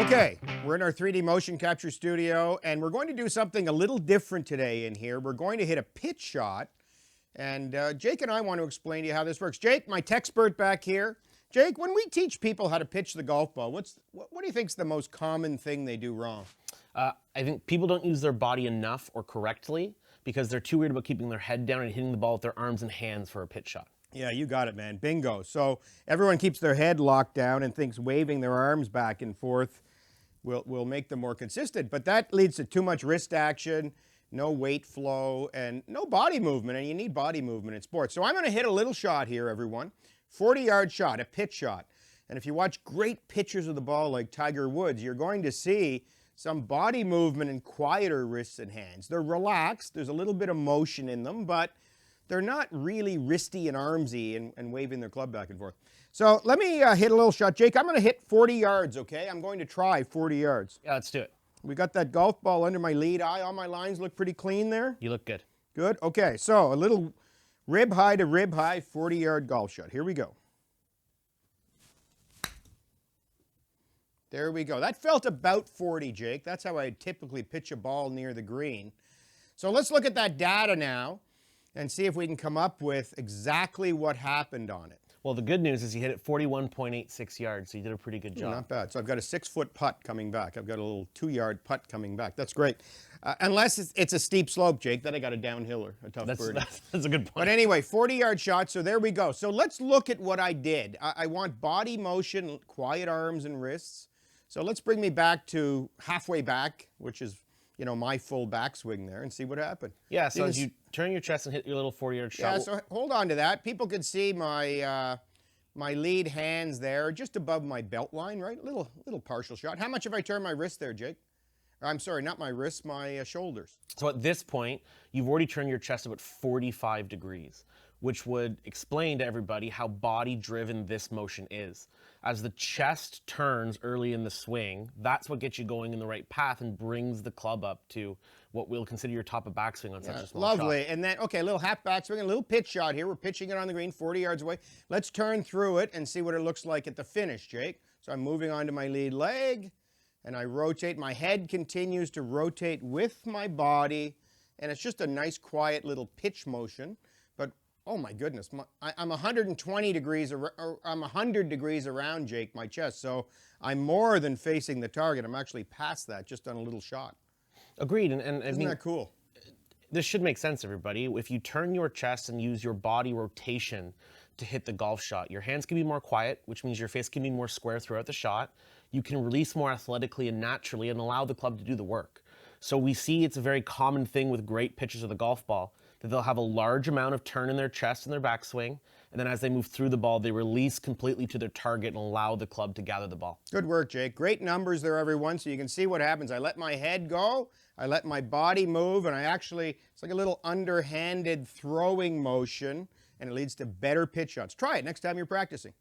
Okay, we're in our 3D motion capture studio, and we're going to do something a little different today in here. We're going to hit a pitch shot, and Jake and I want to explain to you how this works. Jake, my techspert back here. Jake, when we teach people how to pitch the golf ball, what do you think is the most common thing they do wrong? I think people don't use their body enough or correctly because they're too worried about keeping their head down and hitting the ball with their arms and hands for a pitch shot. Yeah, you got it, man. Bingo. So everyone keeps their head locked down and thinks waving their arms back and forth will make them more consistent. But that leads to too much wrist action, no weight flow, and no body movement. And you need body movement in sports. So I'm going to hit a little shot here, everyone. 40-yard shot, a pitch shot. And if you watch great pitchers of the ball like Tiger Woods, you're going to see some body movement and quieter wrists and hands. They're relaxed. There's a little bit of motion in them, but they're not really wristy and armsy and waving their club back and forth. So let me hit a little shot. Jake, I'm going to hit 40 yards, okay? I'm going to try 40 yards. Yeah, let's do it. We got that golf ball under my lead eye. All my lines look pretty clean there. You look good. Good. Okay, so a little rib high to rib high 40-yard golf shot. Here we go. There we go. That felt about 40, Jake. That's how I typically pitch a ball near the green. So let's look at that data now and see if we can come up with exactly what happened on it. Well, the good news is you hit it 41.86 yards, so you did a pretty good job. Not bad. So I've got a 6-foot putt coming back. I've got a little 2-yard putt coming back. That's great. Unless it's a steep slope, Jake, then I got a downhiller, a tough birdie. That's a good point. But anyway, 40-yard shot, so there we go. So let's look at what I did. I want body motion, quiet arms and wrists. So let's bring me back to halfway back, which is, you know, my full backswing there, and see what happened. Yeah, so as you turn your chest and hit your little 40-yard shot. Yeah, so hold on to that. People could see my my lead hands there, just above my belt line, right? Little partial shot. How much have I turned my wrist there, Jake? I'm sorry, not my wrists, my shoulders. So at this point, you've already turned your chest about 45 degrees, which would explain to everybody how body-driven this motion is. As the chest turns early in the swing, that's what gets you going in the right path and brings the club up to what we'll consider your top of backswing on such a small shot. Lovely. And then, okay, a little half backswing, a little pitch shot here. We're pitching it on the green, 40 yards away. Let's turn through it and see what it looks like at the finish, Jake. So I'm moving on to my lead leg, and I rotate. My head continues to rotate with my body, and it's just a nice, quiet little pitch motion. But oh my goodness, I'm 120 degrees, I'm 100 degrees around, Jake, my chest. So I'm more than facing the target. I'm actually past that, just on a little shot. Agreed. And I Isn't mean, that cool? This should make sense, everybody. If you turn your chest and use your body rotation to hit the golf shot, your hands can be more quiet, which means your face can be more square throughout the shot. You can release more athletically and naturally and allow the club to do the work. So we see it's a very common thing with great pitchers of the golf ball that they'll have a large amount of turn in their chest and their backswing, and then as they move through the ball, they release completely to their target and allow the club to gather the ball. Good work, Jake. Great numbers there, everyone, so you can see what happens. I let my head go, I let my body move, and it's like a little underhanded throwing motion, and it leads to better pitch shots. Try it next time you're practicing.